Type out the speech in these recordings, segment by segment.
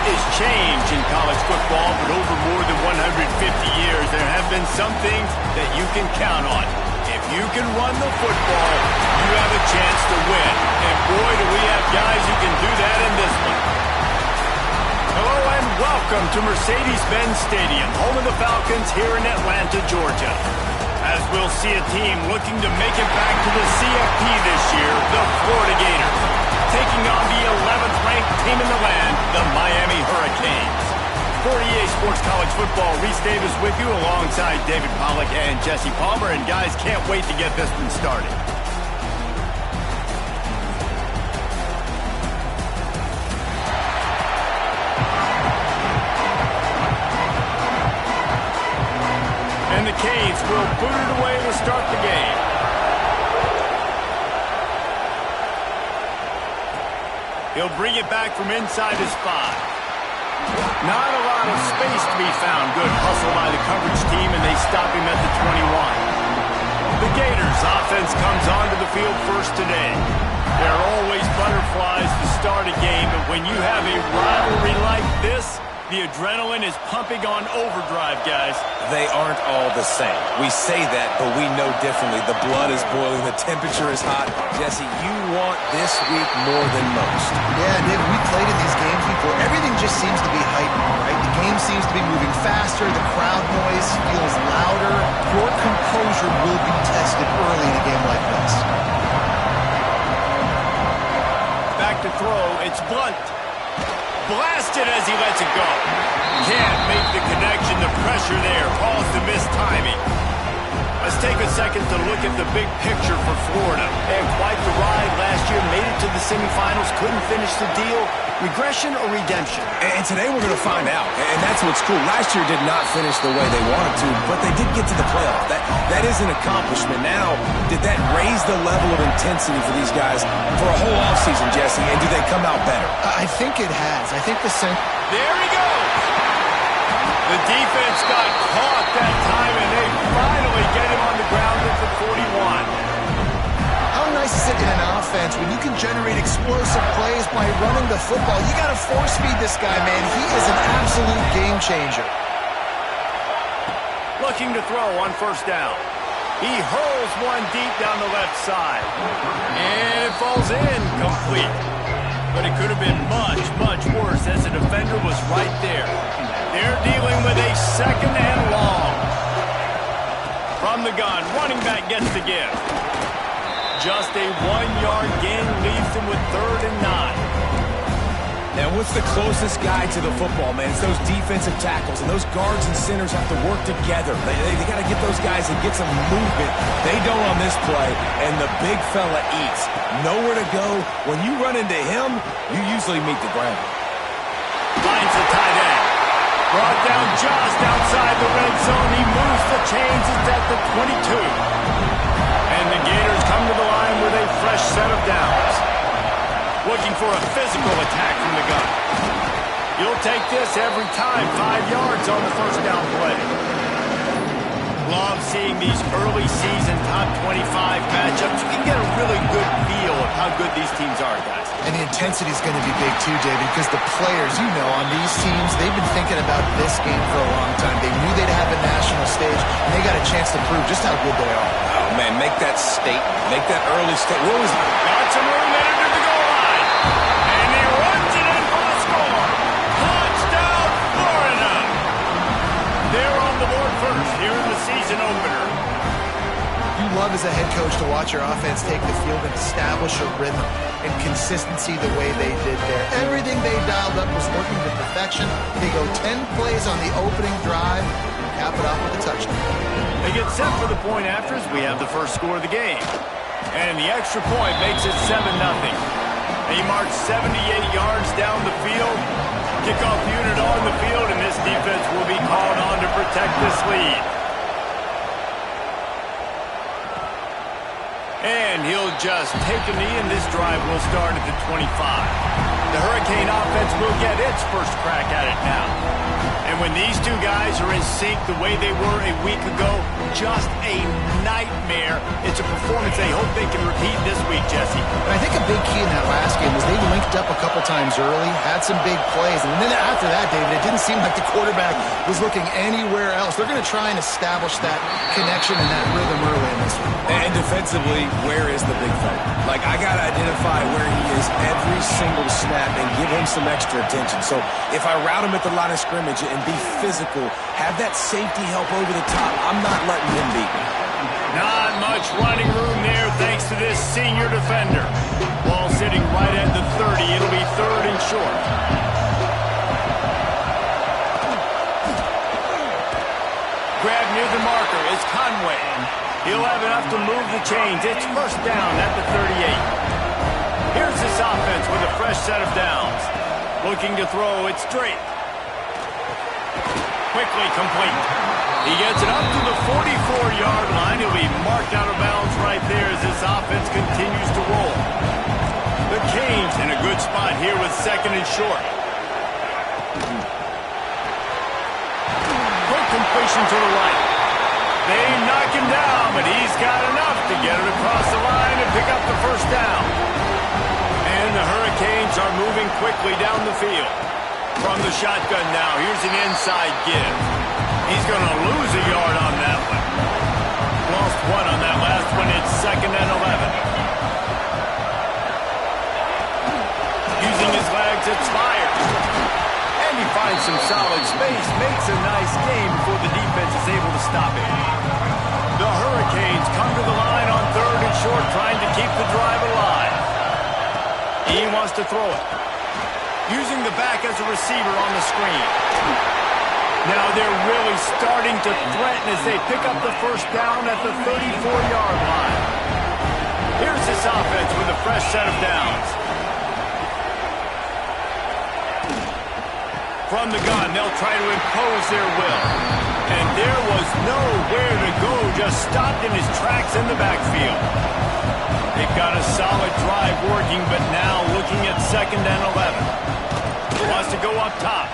is change in college football, but over more than 150 years, there have been some things that you can count on. If you can run the football, you have a chance to win. And boy, do we have guys who can do that in this one. Hello and welcome to Mercedes-Benz Stadium, home of the Falcons here in Atlanta, Georgia. As we'll see a team looking to make it back to the CFP this year, the Florida Gators, taking on the 11th ranked team in the land, the Miami Hurricanes. For EA Sports College Football, Reese Davis with you alongside David Pollack and Jesse Palmer. And guys, can't wait to get this one started. And the Canes will boot it away to start the game. He'll bring it back from inside his 5. Not a lot of space to be found. Good hustle by the coverage team, and they stop him at the 21. The Gators offense comes onto the field first today. There are always butterflies to start a game, and when you have a rivalry like this, the adrenaline is pumping on overdrive, guys. They aren't all the same. We say that, but we know differently. The blood is boiling. The temperature is hot. Jesse, you want this week more than most. Yeah, Dave, we played in these games before. Everything just seems to be heightened, right? The game seems to be moving faster. The crowd noise feels louder. Your composure will be tested early in a game like this. Back to throw. It's Blunt. Blasted as he lets it go. Can't make the connection. The pressure there caused the missed timing. Let's take a second to look at the big picture for Florida. They had quite the ride last year, made it to the semifinals, couldn't finish the deal. Regression or redemption? And today we're going to find out. And that's what's cool. Last year did not finish the way they wanted to, but they did get to the playoff. That is an accomplishment. Now, did that raise the level of intensity for these guys for a whole offseason, Jesse? And do they come out better? I think it has. I think the same. There he goes. The defense got caught that time, and they finally get him on the ground at the 41. How nice is it in an offense when you can generate explosive plays by running the football? You got to force feed this guy, man. He is an absolute game changer. Looking to throw on first down. He hurls one deep down the left side. And it falls in complete. But it could have been much, much worse as the defender was right there. They're dealing with a second and long. From the gun, running back gets the give. Just a 1-yard gain leaves him with 3rd and 9. Now, what's the closest guy to the football, man? It's those defensive tackles, and those guards and centers have to work together. They got to get those guys and get some movement. They don't on this play, and the big fella eats. Nowhere to go. When you run into him, you usually meet the ground. Finds the tight end. Brought down just outside the red zone. He moves the chains. It's at the 22. And the Gators come to the line with a fresh set of downs. Looking for a physical attack from the gun. You'll take this every time. 5 yards on the first down play. Love seeing these early season top 25 matchups. You can get a really good feel of how good these teams are, guys. And the intensity is going to be big too, David, because the players, you know, on these teams, they've been thinking about this game for a long time. They knew they'd have a national stage, and they got a chance to prove just how good they are. Oh, man, make that statement. Make that early statement. What was it? Got some room under the goal line. And he runs it in for a score. Touchdown, Florida. They're on the board first here in the season opener. You love as a head coach to watch your offense take the field and establish a rhythm and consistency the way they did there. Everything they dialed up was working to perfection. They go 10 plays on the opening drive and cap it off with a touchdown. They get set for the point after as we have the first score of the game. And the extra point makes it 7-0. They march 78 yards down the field. Kickoff unit on the field, and this defense will be called on to protect this lead. And he'll just take a knee, and this drive will start at the 25. The Hurricane offense will get its first crack at it now. And when these two guys are in sync the way they were a week ago, just a nightmare. It's a performance they hope they can repeat this week, Jesse. And I think a big key in that last game was they linked up a couple times early, had some big plays, and then after that, David, it didn't seem like the quarterback was looking anywhere else. They're going to try and establish that connection and that rhythm early in this one. And defensively, where is the big fella? Like, I got to identify where he is every single snap and give him some extra attention. So if I route him at the line of scrimmage and be physical, have that safety help over the top, I'm not letting him beat me. Not much running room there thanks to this senior defender. Ball sitting right at the 30. It'll be 3rd and short. Grab near the marker is Conway. He'll have enough to move the chains. It's 1st down at the 38. Here's this offense with a fresh set of downs. Looking to throw, it's Drake. Quickly complete. He gets it up to the 44-yard line. He'll be marked out of bounds right there as this offense continues to roll. The Canes in a good spot here with 2nd and short. Quick completion to the right. They knock him down, but he's got enough to get it across the line and pick up the 1st down. And the Hurricanes are moving quickly down the field. From the shotgun now, here's an inside give. He's going to lose a yard on that one. Lost 1 on that last one. It's 2nd and 11. Using his legs, it's fired. And he finds some solid space. Makes a nice game before the defense is able to stop it. The Hurricanes come to the line on 3rd and short, trying to keep the drive alive. He wants to throw it. Using the back as a receiver on the screen. Now they're really starting to threaten as they pick up the 1st down at the 34-yard line. Here's this offense with a fresh set of downs. From the gun, they'll try to impose their will. And there was nowhere to go, just stopped in his tracks in the backfield. They've got a solid drive working, but now looking at 2nd and 11. Wants to go up top.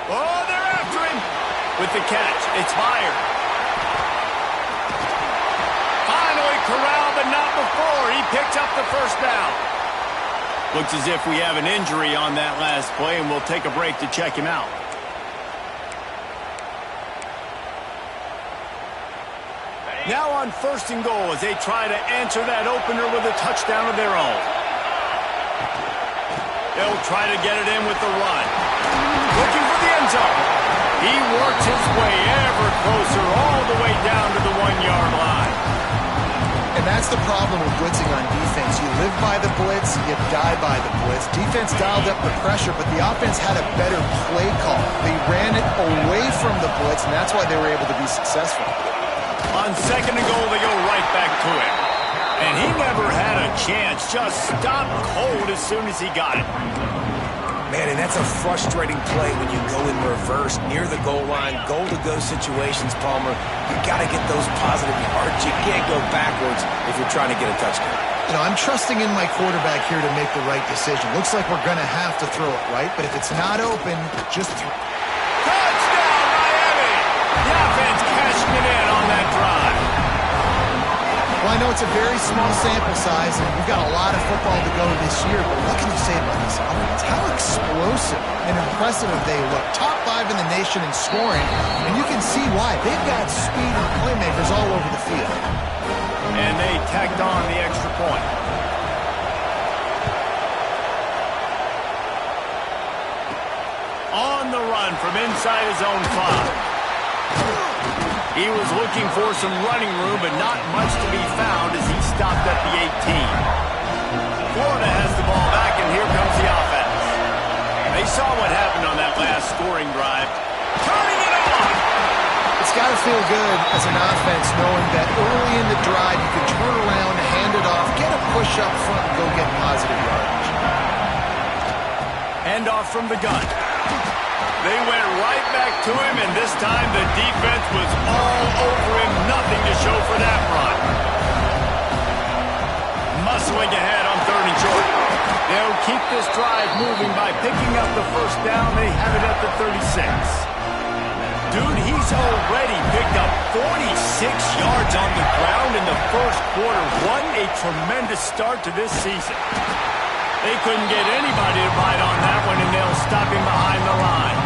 Oh, they're after him. With the catch, it's fired. Finally corralled, but not before. He picks up the 1st down. Looks as if we have an injury on that last play, and we'll take a break to check him out. Now on 1st and goal as they try to answer that opener with a touchdown of their own. They'll try to get it in with the run. Looking for the end zone. He works his way ever closer all the way down to the 1-yard line. And that's the problem with blitzing on defense. You live by the blitz, you die by the blitz. Defense dialed up the pressure, but the offense had a better play call. They ran it away from the blitz, and that's why they were able to be successful. On 2nd and goal, they go right back to him. And he never had a chance. Just stopped cold as soon as he got it. Man, and that's a frustrating play when you go in reverse near the goal line, goal-to-go situations, Palmer. You got to get those positive yards. You can't go backwards if you're trying to get a touchdown. You know, I'm trusting in my quarterback here to make the right decision. Looks like we're going to have to throw it, right? But if it's not open, just throw. Touchdown, Miami! The offense cashing it in on that drive. Well, I know it's a very small sample size, and we've got a lot of football to go this year, but what can you say about this offense? How explosive and impressive they look. Top 5 in the nation in scoring, and you can see why. They've got speed and playmakers all over the field. And they tacked on the extra point. On the run from inside his own 5. He was looking for some running room, but not much to be found as he stopped at the 18. Florida has the ball back, and here comes the offense. They saw what happened on that last scoring drive. Turning it on! It's got to feel good as an offense knowing that early in the drive you can turn around, hand it off, get a push up front, and go get positive yardage. Hand off from the gun. They went right back to him, and this time the defense was all over him. Nothing to show for that run. Muscling ahead on 3rd and short. They'll keep this drive moving by picking up the 1st down. They have it at the 36. He's already picked up 46 yards on the ground in the first quarter. What a tremendous start to this season. They couldn't get anybody to bite on that one, and they'll stop him behind the line.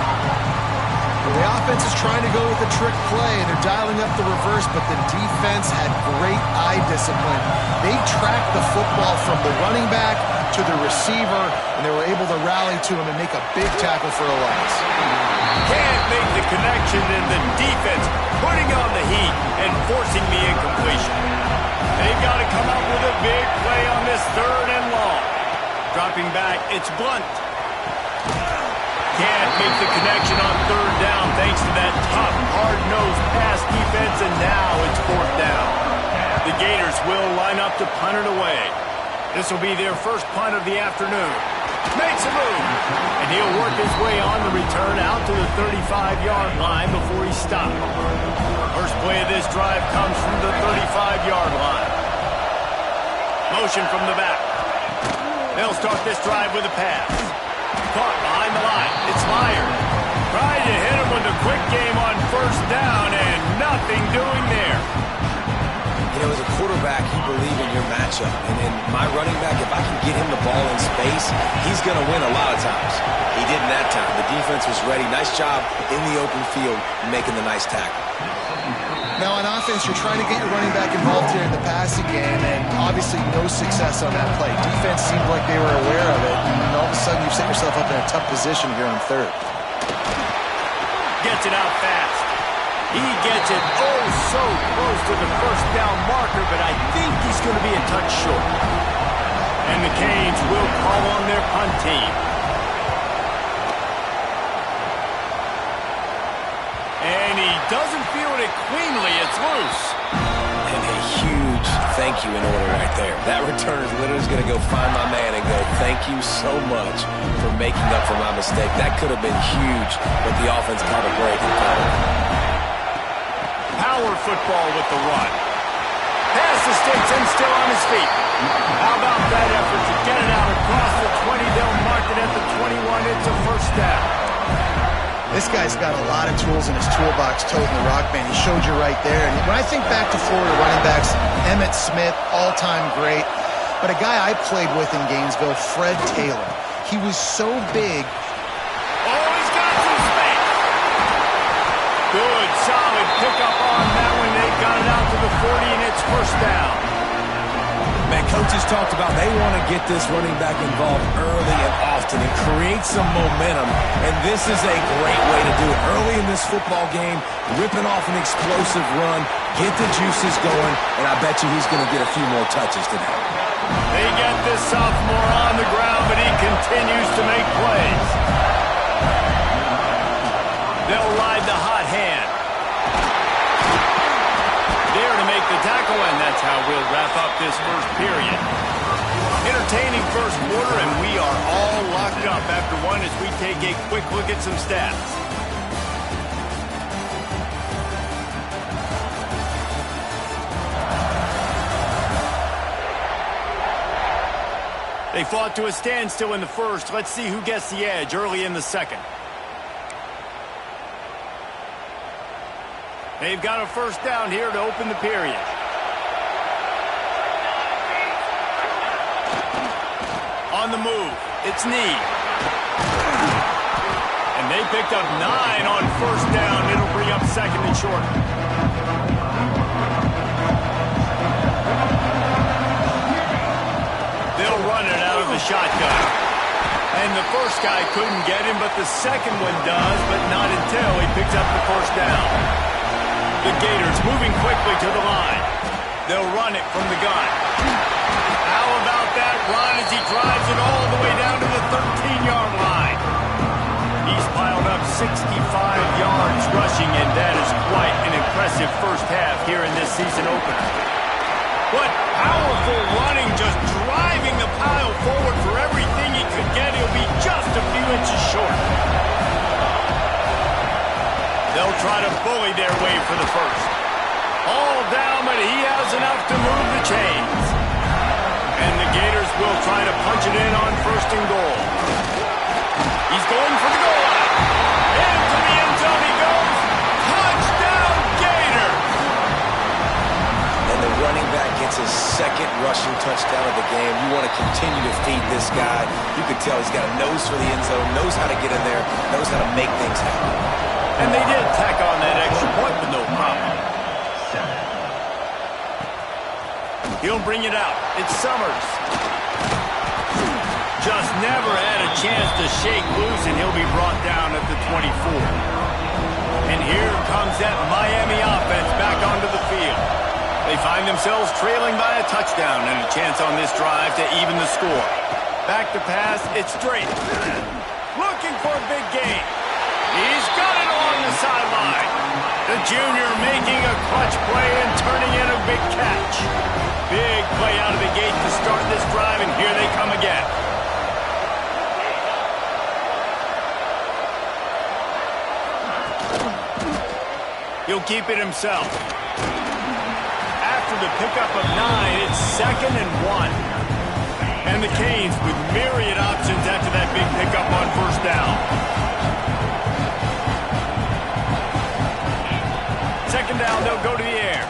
The offense is trying to go with a trick play, and they're dialing up the reverse, but the defense had great eye discipline. They tracked the football from the running back to the receiver, and they were able to rally to him and make a big tackle for a loss. Can't make the connection, and the defense putting on the heat and forcing the incompletion. They've got to come up with a big play on this 3rd and long. Dropping back, it's Blunt. Can't make the connection on 3rd down thanks to that tough, hard-nosed pass defense, and now it's 4th down. The Gators will line up to punt it away. This will be their first punt of the afternoon. Makes a move, and he'll work his way on the return out to the 35-yard line before he's stopped. First play of this drive comes from the 35-yard line. Motion from the back. They'll start this drive with a pass. Caught behind the line. It's Meyer. Trying to hit him with a quick game on 1st down, and nothing doing there. You know, as a quarterback, you believe in your matchup. And in my running back, if I can get him the ball in space, he's going to win a lot of times. He didn't that time. The defense was ready. Nice job in the open field making the nice tackle. Now, on offense, you're trying to get your running back involved here in the passing game, and obviously no success on that play. Defense seemed like they were aware of it, and all of a sudden you've set yourself up in a tough position here on 3rd. Gets it out fast. He gets it oh so close to the 1st down marker, but I think he's going to be a touch short. And the Canes will call on their punt team. And he doesn't feel it cleanly. It's loose. And a huge thank you in order right there. That returner is literally going to go find my man and go, thank you so much for making up for my mistake. That could have been huge, but the offense caught a break and caught it. Power football with the run. Pass the sticks and still on his feet. How about that effort to get it out across the 20? They'll mark it at the 21. It's a 1st down. This guy's got a lot of tools in his toolbox, toting the rock, man. He showed you right there. And when I think back to Florida running backs, Emmitt Smith, all-time great. But a guy I played with in Gainesville, Fred Taylor. He was so big. Oh, he's got some space. Good, solid pickup on that one. They got it out to the 40, and it's 1st down. Man, coaches talked about they want to get this running back involved early and often and create some momentum, and this is a great way to do it. Early in this football game, ripping off an explosive run, get the juices going, and I bet you he's going to get a few more touches today. They get this sophomore on the ground, but he continues to make plays. They'll ride the hot hand. There to make the tackle, and that's how we'll wrap up this 1st period. Entertaining 1st quarter, and we are all locked up after one as we take a quick look at some stats. They fought to a standstill in the 1st. Let's see who gets the edge early in the 2nd. They've got a 1st down here to open the period. On the move, it's Need. And they picked up 9 on 1st down. It'll bring up 2nd and short. They'll run it out of the shotgun. And the 1st guy couldn't get him, but the 2nd one does, but not until he picks up the 1st down. The Gators moving quickly to the line. They'll run it from the gun. How about that run as he drives it all the way down to the 13-yard line? He's piled up 65 yards rushing, and that is quite an impressive 1st half here in this season opener. What powerful running, just driving the pile forward for everything he could get. He'll be just a few inches short. They'll try to bully their way for the 1st. All down, but he has enough to move the chains. And the Gators will try to punch it in on 1st and goal. He's going for the goal line. Into the end zone he goes. Touchdown! touchdown of the game. You want to continue to feed this guy. You can tell he's got a nose for the end zone, knows how to get in there, knows how to make things happen. And they did tack on that extra point with no problem. He'll bring it out. It's Summers. Just never had a chance to shake loose, and he'll be brought down at the 24. And here comes that Miami offense back onto the field. They find themselves trailing by a touchdown and a chance on this drive to even the score. Back to pass, it's straight. Looking for a big gain. He's got it along the sideline. The junior making a clutch play and turning in a big catch. Big play out of the gate to start this drive, and here they come again. He'll keep it himself. After the pickup of 9, it's 2nd and 1. And the Canes with myriad options after that big pickup on first down. Second down, they'll go to the air.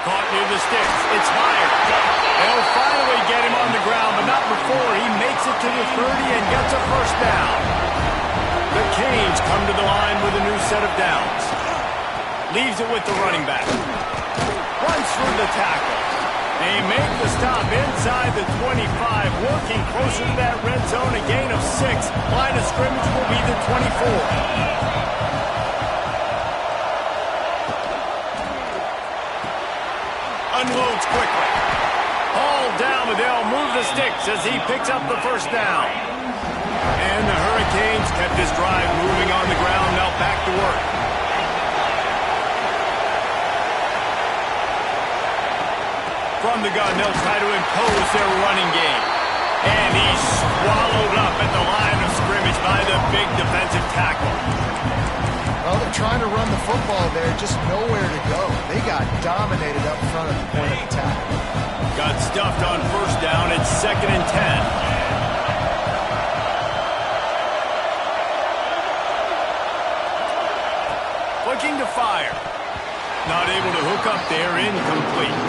Caught near the sticks. It's higher. They'll finally get him on the ground, but not before he makes it to the 30 and gets a first down. The Canes come to the line with a new set of downs. Leaves it with the running back. Runs through the tackle. They make the stop inside the 25, working closer to that red zone, a gain of 6. Line of scrimmage will be the 24. Unloads quickly. All down, but they'll move the sticks as he picks up the first down. And the Hurricanes kept this drive moving on the ground, now back to work. From the gun, they'll try to impose their running game. And he's swallowed up at the line of scrimmage by the big defensive tackle. Well, they're trying to run the football there, just nowhere to go. They got dominated up front at the point of attack. Got stuffed on first down. It's 2nd and 10. Looking to fire. Not able to hook up there, incomplete.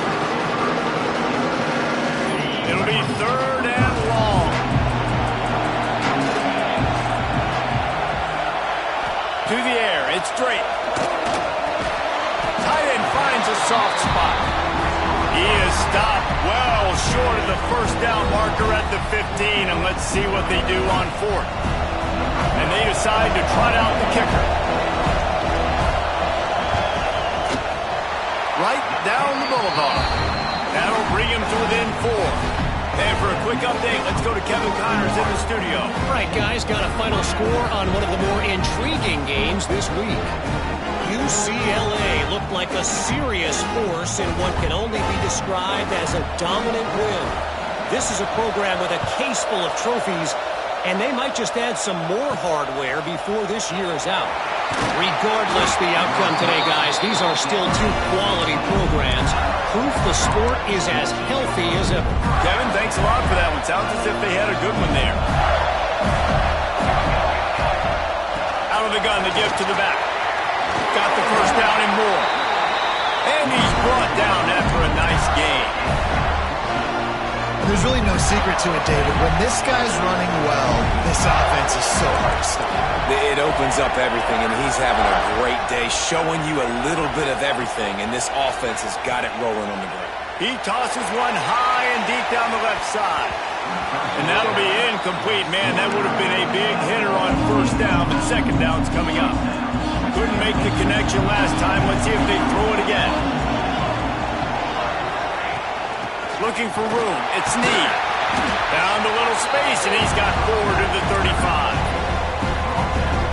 It'll be 3rd and long. To the air, it's straight. Tight end finds a soft spot. He is stopped well short of the first down marker at the 15, and let's see what they do on 4th. And they decide to trot out the kicker. Right down the boulevard. That'll bring him to within 4. And for a quick update, let's go to Kevin Connors in the studio. All right, guys, got a final score on one of the more intriguing games this week. UCLA looked like a serious force in what can only be described as a dominant win. This is a program with a case full of trophies, and they might just add some more hardware before this year is out. Regardless the outcome today, guys, these are still 2 quality programs. Proof the sport is as healthy as ever. Kevin, thanks a lot for that one. Sounds as if they had a good one there. Out of the gun, the give to the back. Got the first down and more. And he's brought down after a nice game. There's really no secret to it, David. When this guy's running well, this offense is so hard to stop. It opens up everything, and he's having a great day, showing you a little bit of everything, and this offense has got it rolling on the ground. He tosses one high and deep down the left side. And that'll be incomplete. Man, that would have been a big hitter on first down, but second down's coming up. Couldn't make the connection last time. Let's see if they throw it again. Looking for room. It's Snead. Found a little space, and he's got forward to the 35.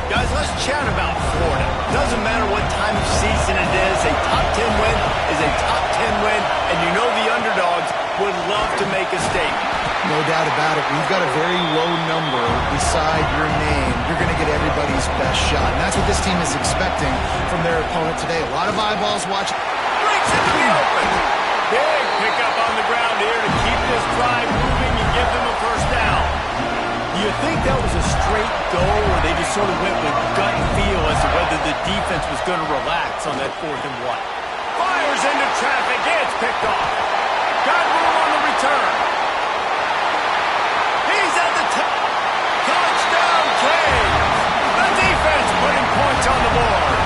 Guys, let's chat about Florida. Doesn't matter what time of season it is, a top 10 win is a top 10 win, and you know the underdogs would love to make a statement. No doubt about it. We've got a very low number beside your name. You're going to get everybody's best shot, and that's what this team is expecting from their opponent today. A lot of eyeballs watching. Breaks into the open. Big pickup on the ground here to keep this drive moving and give them a first down. You think that was a straight go, or they just sort of went with gut feel as to whether the defense was going to relax on that 4th and 1? Fires into traffic. It's picked off. Got room on the return. He's at the top. Touchdown, Canes. The defense putting points on the board.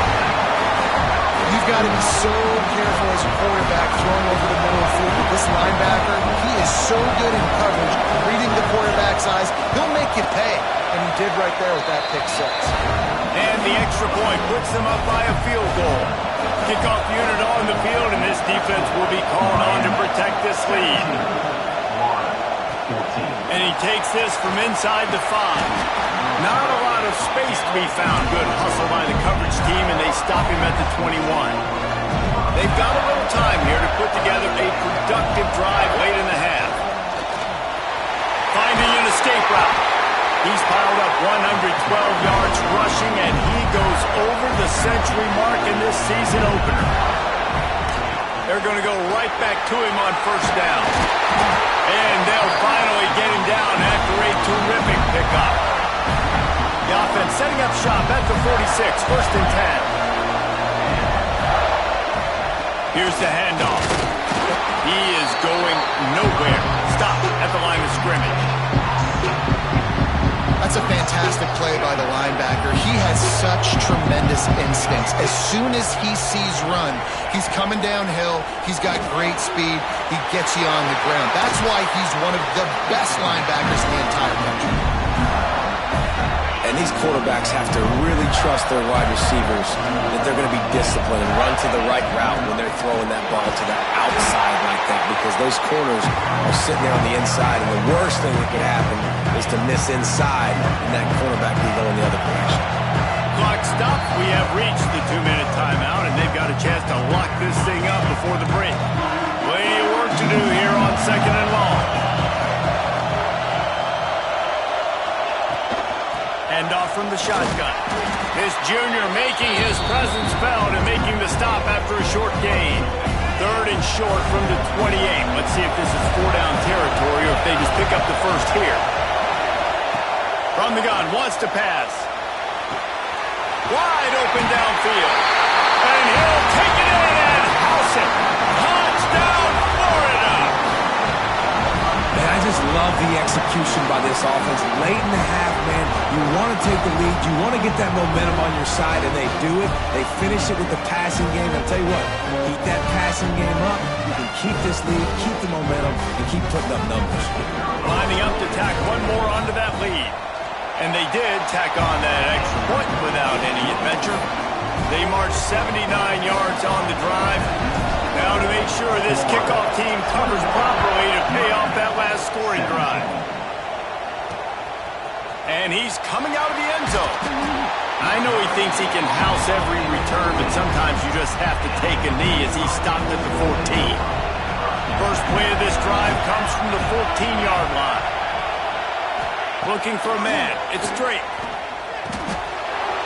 You've got to be so careful as a quarterback throwing over the middle of the field with this linebacker. He is so good in coverage, reading the quarterback's eyes. He'll make you pay, and he did right there with that pick six. And the extra point puts them up by a field goal. Kickoff unit on the field, and this defense will be called on to protect this lead. And he takes this from inside the 5. Not a lot of space to be found. Good hustle by the coverage team, and they stop him at the 21. They've got a little time here to put together a productive drive late in the half. Finding an escape route. He's piled up 112 yards rushing, and he goes over the century mark in this season opener. They're going to go right back to him on first down. And they'll finally get him down after a terrific pickup. The offense setting up shop at the 46, first and 10. Here's the handoff. He is going nowhere. Stop at the line of scrimmage. That's a fantastic play by the linebacker. He has such tremendous instincts. As soon as he sees run, he's coming downhill. He's got great speed. He gets you on the ground. That's why he's one of the best linebackers in the entire country. And these quarterbacks have to really trust their wide receivers that they're going to be disciplined and run to the right route when they're throwing that ball to the outside like that, because those corners are sitting there on the inside, and the worst thing that could happen is to miss inside and that cornerback be going the other direction. Clock stopped. We have reached the 2-minute timeout, and they've got a chance to lock this thing up before the break. Plenty of work to do here on second and long. Handoff from the shotgun. This junior making his presence felt and making the stop after a short gain. Third and short from the 28. Let's see if this is 4-down territory or if they just pick up the first here. From the gun, wants to pass. Wide open downfield. And he'll take it in and house it. Touchdown, Florida! Man, I just love the execution by this offense. Late in the half, man, you want to take the lead. You want to get that momentum on your side, and they do it. They finish it with the passing game. I'll tell you what, keep that passing game up. You can keep this lead, keep the momentum, and keep putting up numbers. Lining up to tack one more onto that lead. And they did tack on that extra point without any adventure. They marched 79 yards on the drive. Now to make sure this kickoff team covers properly to pay off that last scoring drive. And he's coming out of the end zone. I know he thinks he can house every return, but sometimes you just have to take a knee as he stopped at the 14. First play of this drive comes from the 14-yard line. Looking for a man. It's Drake.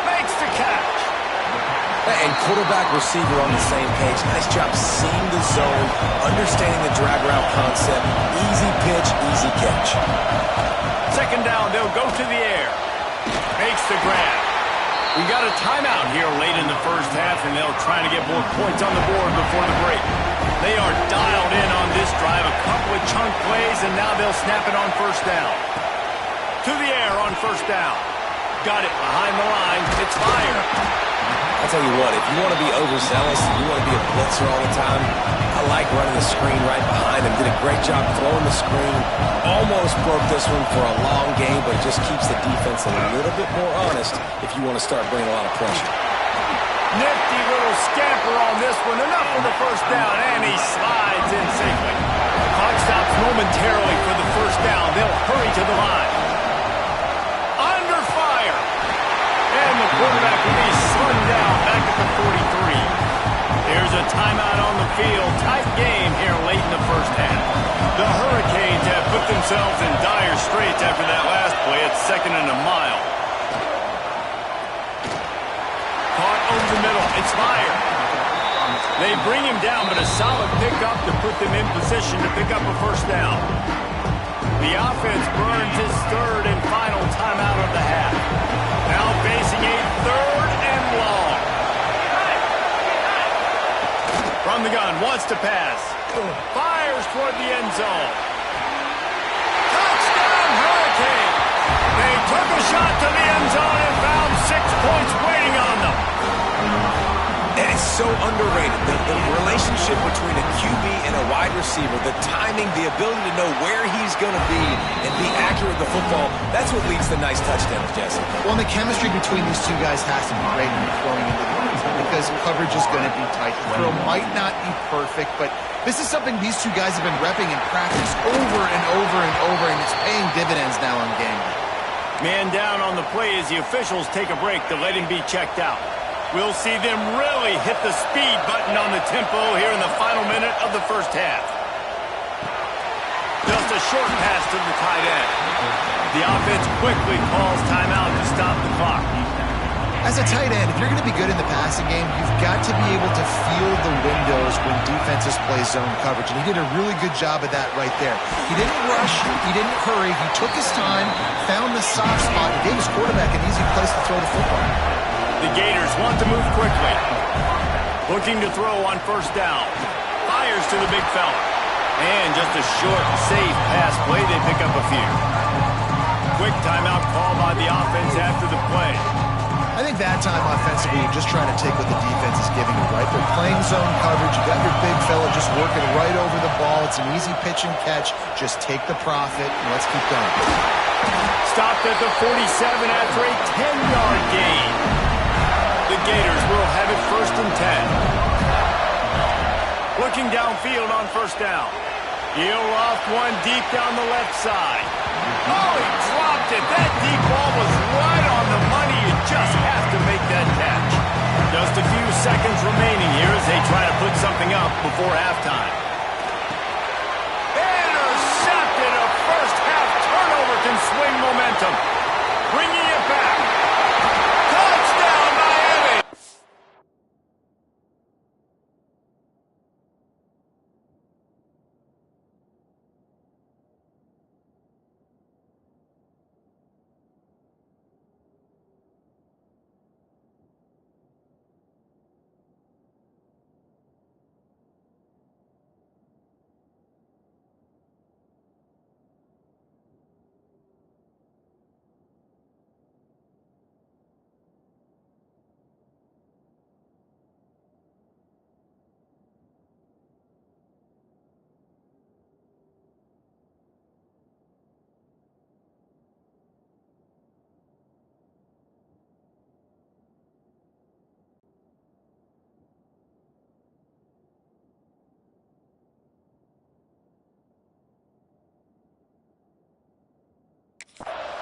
Makes the catch. And quarterback receiver on the same page. Nice job seeing the zone, understanding the drag route concept. Easy pitch, easy catch. Second down, they'll go to the air. Makes the grab. We got a timeout here late in the first half, and they'll try to get more points on the board before the break. They are dialed in on this drive. A couple of chunk plays, and now they'll snap it on first down. To the air on first down. Got it behind the line. It's fire. I'll tell you what, if you want to be overzealous, you want to be a blitzer all the time, I like running the screen right behind him. Did a great job throwing the screen. Almost broke this one for a long game, but it just keeps the defense a little bit more honest if you want to start bringing a lot of pressure. Nifty little scamper on this one. Enough for the first down, and he slides in safely. The clock stops momentarily for the first down. They'll hurry to the line. Under fire. And the quarterback will be slung down back at the 43. Here's a timeout on the field. Tight game here late in the first half. The Hurricanes have put themselves in dire straits after that last play. It's second and a mile. Caught over the middle. It's fire. They bring him down, but a solid pickup to put them in position to pick up a first down. The offense burns his third and final timeout of the half. Now facing a third and long. From the gun, wants to pass. Fires toward the end zone. Touchdown, Hurricane! They took a shot to the end zone and found 6 points waiting on them. And it's so underrated. The relationship between a QB and a wide receiver, the timing, the ability to know where he's going to be and be accurate with the football, that's what leads to nice touchdowns, Jesse. Well, and the chemistry between these two guys has to be great when you're throwing into the end zone because coverage is going to be tight. The throw might not be perfect, but this is something these two guys have been repping in practice over and over and over, and it's paying dividends now on game day. Man down on the play as the officials take a break to let him be checked out. We'll see them really hit the speed button on the tempo here in the final minute of the first half. Just a short pass to the tight end. The offense quickly calls timeout to stop the clock. As a tight end, if you're going to be good in the passing game, you've got to be able to feel the windows when defenses play zone coverage, and he did a really good job of that right there. He didn't rush, he didn't hurry, he took his time, found the soft spot, and gave his quarterback an easy place to throw the football. The Gators want to move quickly. Looking to throw on first down. Fires to the big fella. And just a short, safe pass play. They pick up a few. Quick timeout call by the offense after the play. I think that time offensively, you're just trying to take what the defense is giving you, right? They're playing zone coverage. You got your big fella just working right over the ball. It's an easy pitch and catch. Just take the profit and let's keep going. Stopped at the 47 after a 10-yard gain. The Gators will have it 1st and 10. Looking downfield on first down. He'll loft one deep down the left side. Oh, he dropped it. That deep ball was right on the money. You just have to make that catch. Just a few seconds remaining here as they try to put something up before halftime. Intercepted. A first half turnover can swing momentum. Bringing it back. Touchdown, Miami!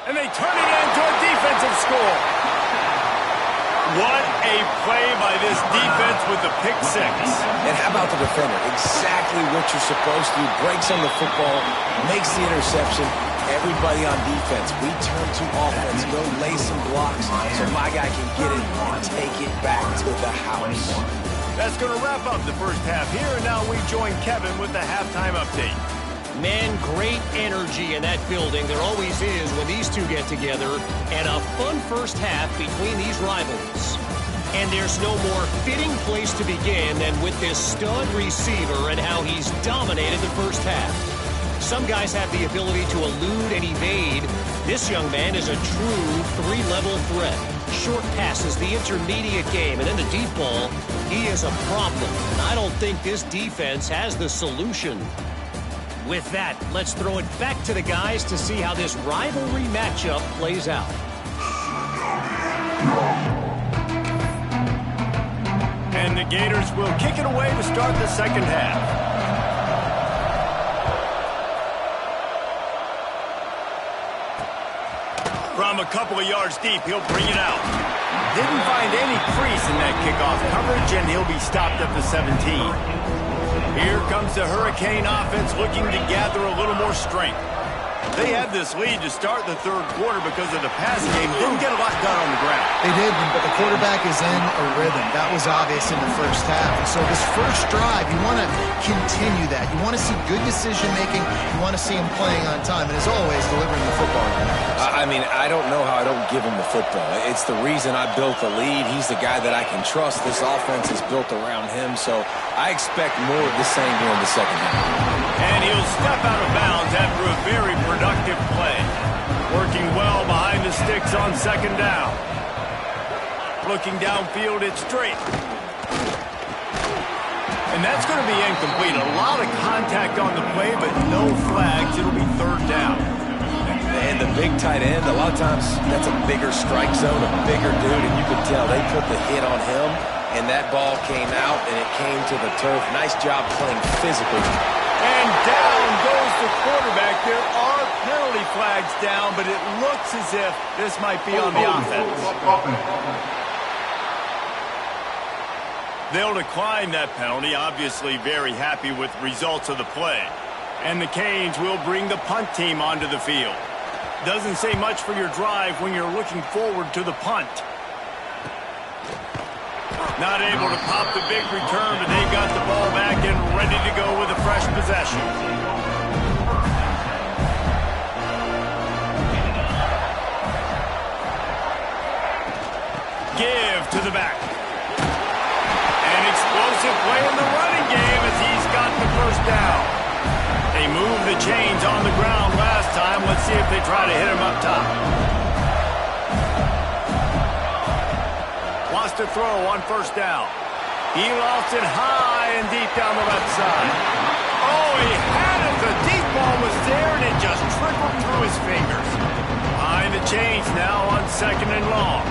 And they turn it into a defensive score. What a play by this defense with the pick six. And how about the defender? Exactly what you're supposed to do. Breaks on the football, makes the interception. Everybody on defense, we turn to offense. Go lay some blocks so my guy can get it and take it back to the house. That's going to wrap up the first half here. And now we join Kevin with the halftime update. Man, great energy in that building. There always is when these two get together. And a fun first half between these rivals. And there's no more fitting place to begin than with this stud receiver and how he's dominated the first half. Some guys have the ability to elude and evade. This young man is a true three-level threat. Short passes, the intermediate game, and then the deep ball. He is a problem. And I don't think this defense has the solution. With that, let's throw it back to the guys to see how this rivalry matchup plays out. And the Gators will kick it away to start the second half. From a couple of yards deep, he'll bring it out. Didn't find any crease in that kickoff coverage, and he'll be stopped at the 17. Here comes the Hurricane offense looking to gather a little more strength. They had this lead to start the third quarter because of the passing game. Didn't get a lot done on the ground. They did, but the quarterback is in a rhythm. That was obvious in the first half. And so this first drive, you want to continue that. You want to see good decision-making. You want to see him playing on time. And as always, delivering the football. I mean, I don't know how I don't give him the football. It's the reason I built the lead. He's the guy that I can trust. This offense is built around him, so I expect more of the same here in the second half. And he'll step out of bounds after a very productive play. Working well behind the sticks on second down. Looking downfield, it's straight. And that's going to be incomplete. A lot of contact on the play, but no flags. It'll be third down. And the big tight end, a lot of times that's a bigger strike zone, a bigger dude, and you could tell they put the hit on him, and that ball came out, and it came to the turf. Nice job playing physically. And down goes the quarterback. There are penalty flags down, but it looks as if this might be on the offense. They'll decline that penalty, obviously very happy with the results of the play. And the Canes will bring the punt team onto the field. Doesn't say much for your drive when you're looking forward to the punt. Not able to pop the big return, but they've got the ball back and ready to go with a fresh possession. Give to the back. An explosive play in the running game as he's got the first down. They moved the chains on the ground last time. Let's see if they try to hit him up top. Lost a throw on first down. He lost it high and deep down the left side. Oh, he had it. The deep ball was there, and it just trickled through his fingers. Behind the chains now on second and long.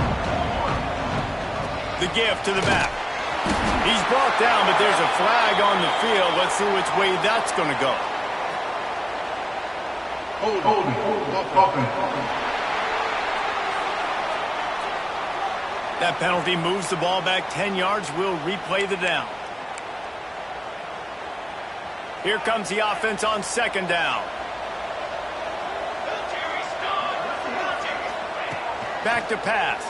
The give to the back. He's brought down, but there's a flag on the field. Let's see which way that's going to go. That penalty moves the ball back 10 yards. We'll replay the down. Here comes the offense on second down. Back to pass.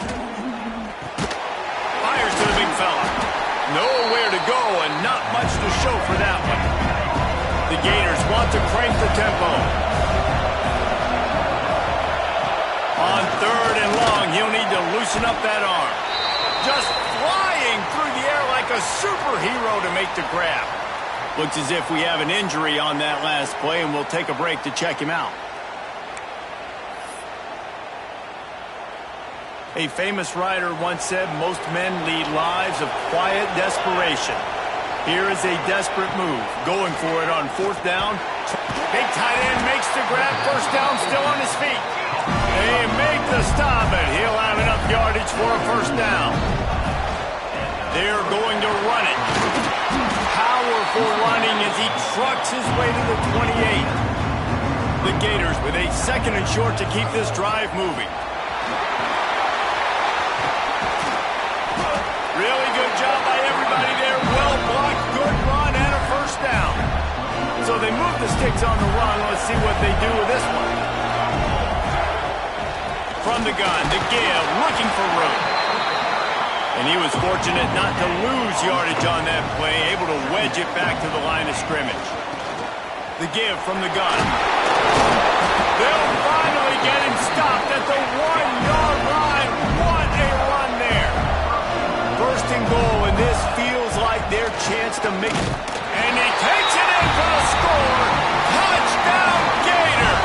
Fires to the big fella. Nowhere to go and not much to show for that one. The Gators want to crank the tempo. On third and long, he'll need to loosen up that arm. Just flying through the air like a superhero to make the grab. Looks as if we have an injury on that last play, and we'll take a break to check him out. A famous writer once said, most men lead lives of quiet desperation. Here is a desperate move. Going for it on fourth down. Big tight end makes the grab. First down, still on his feet. They make the stop, and he'll have enough yardage for a first down. They're going to run it. Powerful running as he trucks his way to the 28. The Gators with a second and short to keep this drive moving. Really good job by everybody there. Well blocked, good run, and a first down. So they move the sticks on the run. Let's see what they do with this one. From the gun, the give, looking for room. And he was fortunate not to lose yardage on that play, able to wedge it back to the line of scrimmage. The give from the gun. They'll finally get him stopped at the 1-yard line. What a run there. First and goal, and this feels like their chance to make it. And he takes it in for the score. Touchdown, Gator.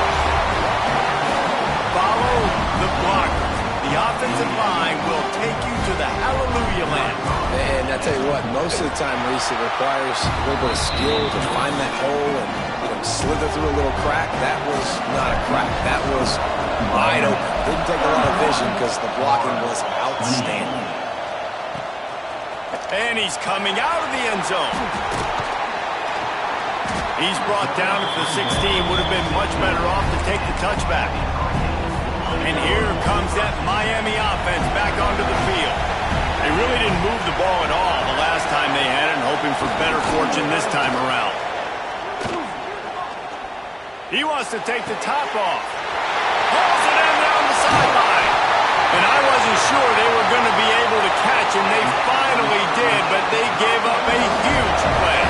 Follow the blocker. The offensive line will take you to the hallelujah land. And I tell you what, most of the time, Reese, it requires a little bit of skill to find that hole and slither through a little crack. That was not a crack. That was wide open. Didn't take a lot of vision because the blocking was outstanding. And he's coming out of the end zone. He's brought down at the 16. Would have been much better off to take the touchback. And here comes that Miami offense back onto the field. They really didn't move the ball at all the last time they had it, and hoping for better fortune this time around. He wants to take the top off. Pulls it in down the sideline. And I wasn't sure they were going to be able to catch him. They finally did, but they gave up a huge play.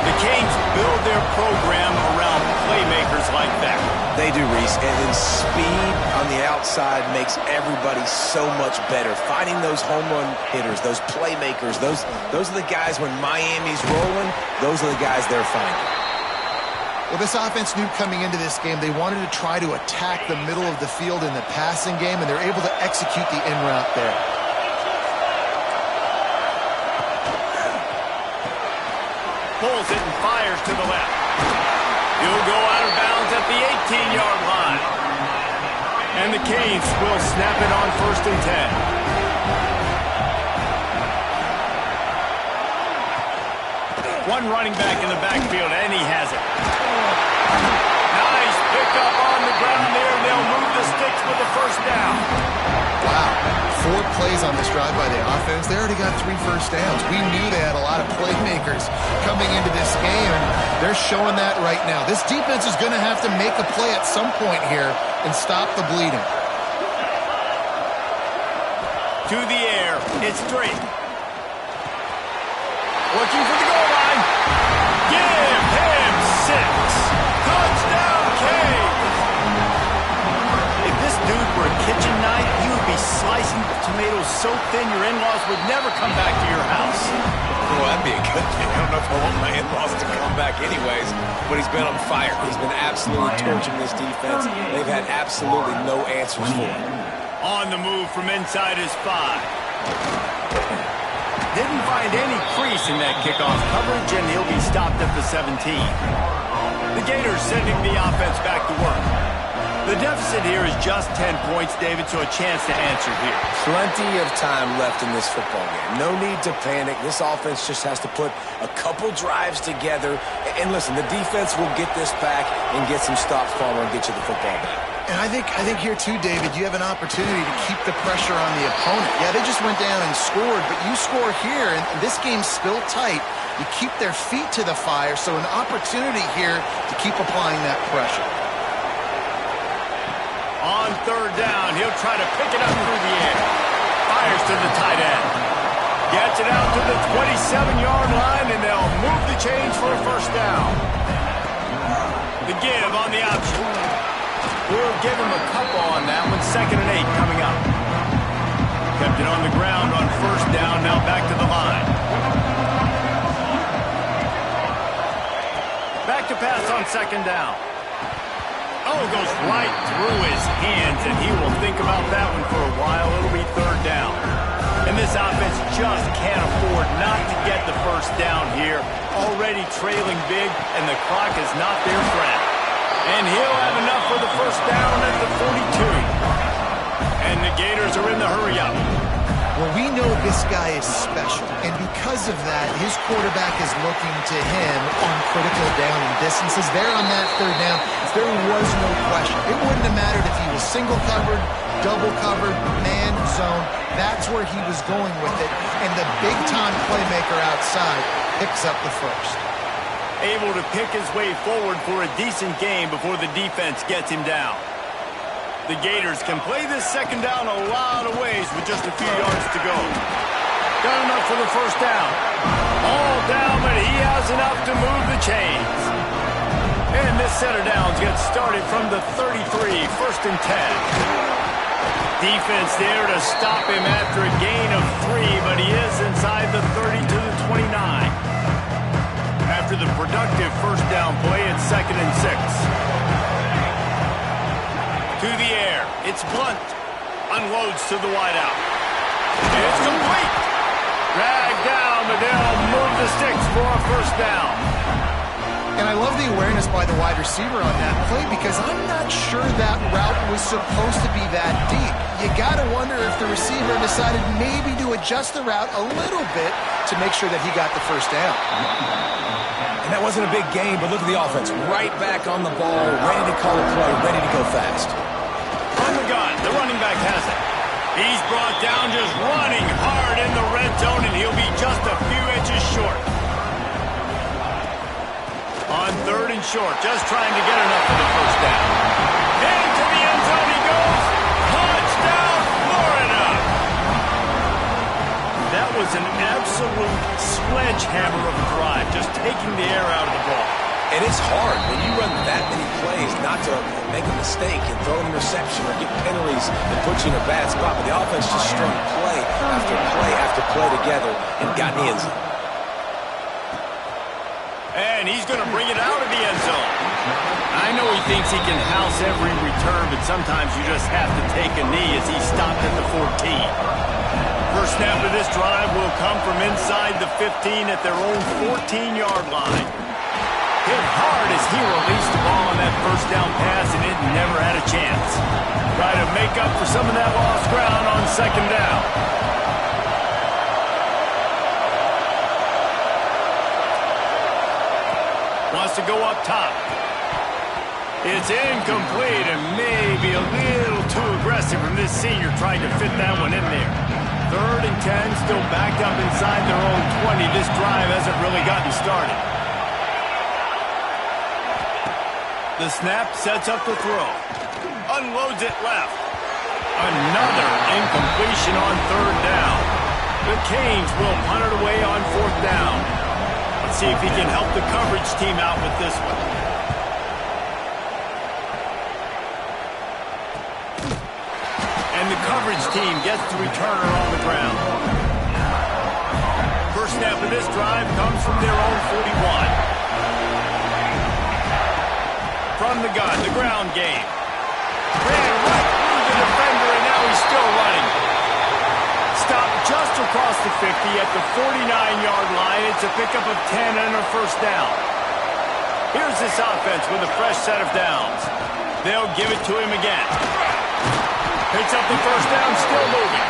The Canes build their program around playmakers like that. They do, Reese, and speed on the outside makes everybody so much better. Finding those home run hitters, those playmakers, those are the guys when Miami's rolling, those are the guys they're finding. Well, this offense knew coming into this game they wanted to try to attack the middle of the field in the passing game, and they're able to execute the in route there. Pulls it and fires to the left. He'll go out of bounds at the 18-yard line. And the Canes will snap it on 1st and 10. One running back in the backfield, and he has it. Nice pickup on the ground there, and they'll move the sticks for the first down. Wow. 4 plays on this drive by the offense. They already got 3 first downs. We knew they had a lot of playmakers coming into this game, and they're showing that right now. This defense is going to have to make a play at some point here and stop the bleeding. To the air, it's Drake. Looking for the goal line. Give him 6. Touchdown, Canes. If this dude were a kitchen knife, he would be slicing tomatoes so thin your in-laws would never come back to your house. Well, that'd be a good thing. I don't know if I want my in-laws to come back anyways, but he's been on fire. He's been absolutely torching this defense. They've had absolutely no answers for him. On the move from inside his 5. Didn't find any crease in that kickoff coverage, and he'll be stopped at the 17. The Gators sending the offense back to work. The deficit here is just 10 points, David, so a chance to answer here. Plenty of time left in this football game. No need to panic. This offense just has to put a couple drives together. And listen, the defense will get this back and get some stops for them and get you the football back. And I think here too, David, you have an opportunity to keep the pressure on the opponent. Yeah, they just went down and scored, but you score here, and this game's still tight. You keep their feet to the fire, so an opportunity here to keep applying that pressure. On 3rd down, he'll try to pick it up through the air. Fires to the tight end. Gets it out to the 27-yard line, and they'll move the chains for a first down. The give on the option. We'll give him a couple on that one. 2nd and 8 coming up. Kept it on the ground on 1st down, now back to the line. Back to pass on 2nd down. Oh, goes right through his hands, and he will think about that one for a while. It'll be 3rd down. And this offense just can't afford not to get the first down here. Already trailing big, and the clock is not their friend. And he'll have enough for the first down at the 42. And the Gators are in the hurry-up. Well, we know this guy is special, and because of that, his quarterback is looking to him on critical down and distances. There on that 3rd down, there was no question. It wouldn't have mattered if he was single covered, double covered, man zone. That's where he was going with it, and the big-time playmaker outside picks up the first. Able to pick his way forward for a decent game before the defense gets him down. The Gators can play this 2nd down a lot of ways with just a few yards to go. Got enough for the first down. All down, but he has enough to move the chains. And this set of downs gets started from the 33, 1st and 10. Defense there to stop him after a gain of 3, but he is inside the 30 to the 29. After the productive first down play, it's 2nd and 6. To the air, it's Blunt. Unloads to the wideout. It's complete. Dragged down, but they'll move the sticks for a first down. And I love the awareness by the wide receiver on that play because I'm not sure that route was supposed to be that deep. You got to wonder if the receiver decided maybe to adjust the route a little bit to make sure that he got the first down. And that wasn't a big game, but look at the offense. Right back on the ball, ready to call a play, ready to go fast. On the gun, the running back has it. He's brought down just running hard in the red zone, and he'll be just a few inches short. On 3rd and short, just trying to get enough for the first down. Into the end zone he goes. Touchdown, Florida! That was an absolute sledgehammer of a drive, just taking the air out of the ball. And it's hard when you run that many plays not to make a mistake and throw an interception or get penalties that put you in a bad spot. But the offense just strung play after play after play together and got in the end zone. And he's going to bring it out of the end zone. I know he thinks he can house every return, but sometimes you just have to take a knee as he stopped at the 14. First snap of this drive will come from inside the 15 at their own 14-yard line. Hit hard as he released the ball on that first down pass, and it never had a chance. Try to make up for some of that lost ground on 2nd down. Wants to go up top. It's incomplete and maybe a little too aggressive from this senior trying to fit that one in there. 3rd and 10, still backed up inside their own 20. This drive hasn't really gotten started. The snap sets up the throw. Unloads it left. Another incompletion on 3rd down. The Canes will punt it away on 4th down. Let's see if he can help the coverage team out with this one. And the coverage team gets the returner on the ground. First snap of this drive comes from their own 41. From the gun, the ground game. Ran right through the defender, and now he's still running. Stopped just across the 50 at the 49-yard line. It's a pickup of 10 and a first down. Here's this offense with a fresh set of downs. They'll give it to him again. Picks up the first down, still moving.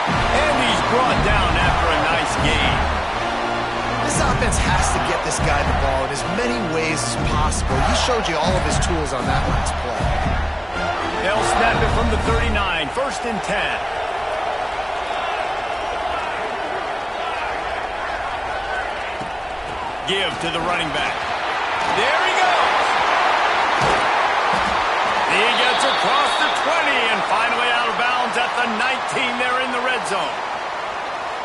And he's brought down after a nice gain. This offense has to get this guy the ball in as many ways as possible. He showed you all of his tools on that last play. They'll snap it from the 39, 1st and 10. Give to the running back. There he goes. He gets across the 20 and finally out of bounds at the 19 there in the red zone.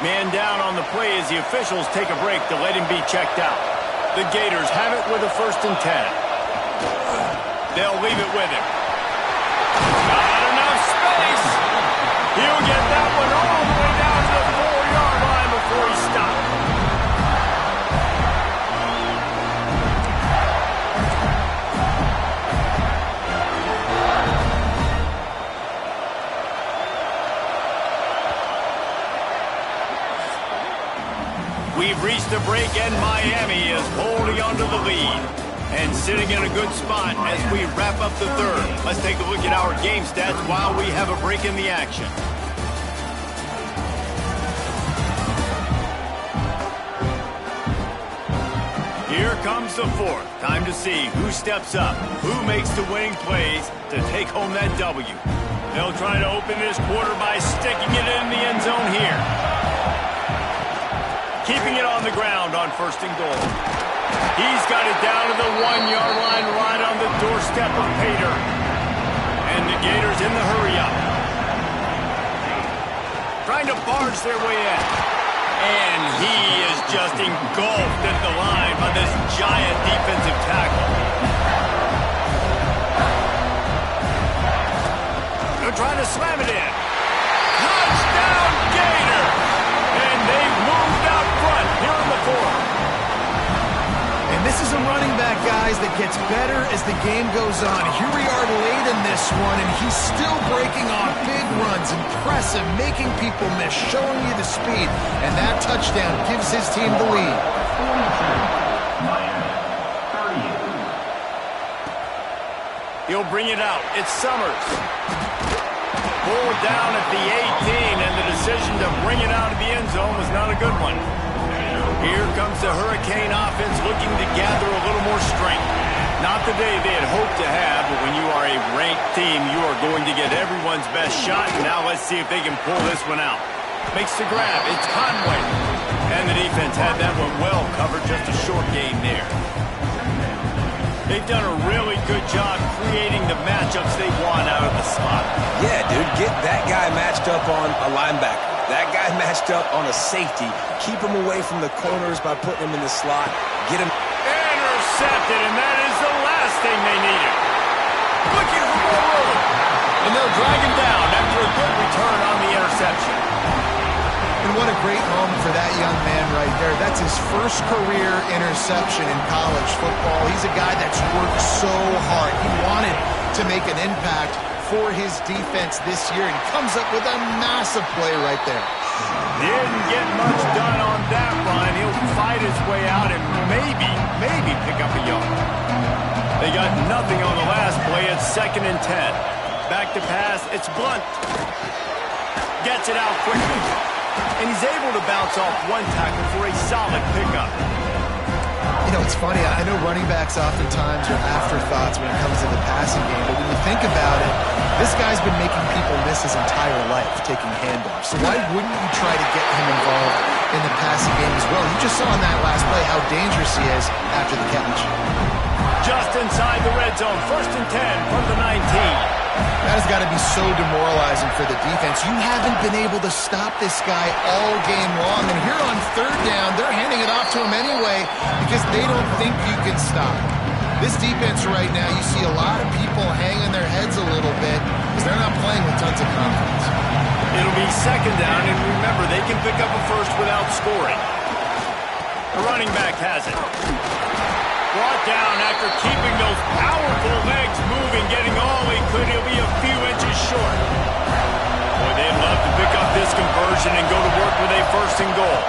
Man down on the play as the officials take a break to let him be checked out. The Gators have it with a 1st and 10. They'll leave it with him. Not enough space. He'll get that one all the way down to the 4-yard line before he stops. We've reached a break, and Miami is holding onto the lead and sitting in a good spot as we wrap up the 3rd. Let's take a look at our game stats while we have a break in the action. Here comes the 4th. Time to see who steps up, who makes the winning plays to take home that W. They'll try to open this quarter by sticking it in the end zone here. Keeping it on the ground on 1st and goal. He's got it down to the 1-yard line right on the doorstep of Pater. And the Gators in the hurry-up. Trying to barge their way in. And he is just engulfed at the line by this giant defensive tackle. They're trying to slam it in. Touchdown, Gator! And they've moved out front here in the 4th. And this is a running back, guys, that gets better as the game goes on. Here we are late in this one, and he's still breaking off big runs. Impressive, making people miss, showing you the speed. And that touchdown gives his team the lead. He'll bring it out. It's Summers. Pulled down at the 18, and the decision to bring it out of the end zone was not a good one. Here comes the Hurricane offense looking to gather a little more strength. Not the day they had hoped to have, but when you are a ranked team, you are going to get everyone's best shot. Now let's see if they can pull this one out. Makes the grab. It's Conway. And the defense had that one well covered. Just a short gain there. They've done a really good job creating the matchups they want out of the slot. Yeah, dude, get that guy matched up on a linebacker. That guy matched up on a safety. Keep him away from the corners by putting him in the slot. Get him. Intercepted, and that is the last thing they needed. Looking for more room. And they'll drag him down after a good return on the interception. And what a great moment for that young man right there. That's his first career interception in college football. He's a guy that's worked so hard. He wanted to make an impact for his defense this year, and comes up with a massive play right there. Didn't get much done on that run. He'll fight his way out and maybe pick up a yard. They got nothing on the last play. It's 2nd and 10. Back to pass. It's Blunt. Gets it out quickly. And he's able to bounce off one tackle for a solid pickup. You know, it's funny. I know running backs oftentimes are afterthoughts when it comes to the passing game, but when you think about it, this guy's been making people miss his entire life taking handoffs. So why wouldn't you try to get him involved in the passing game as well? You just saw in that last play how dangerous he is after the catch. Just inside the red zone. 1st and 10 from the 19. That has got to be so demoralizing for the defense. You haven't been able to stop this guy all game long. And here on 3rd down, they're handing it off to him anyway because they don't think you can stop him. This defense right now, you see a lot of people hanging their heads a little bit because they're not playing with tons of confidence. It'll be 2nd down, and remember, they can pick up a first without scoring. The running back has it. Brought down after keeping those powerful legs moving, getting all he could. He'll be a few inches short. Boy, they'd love to pick up this conversion and go to work with a 1st and goal.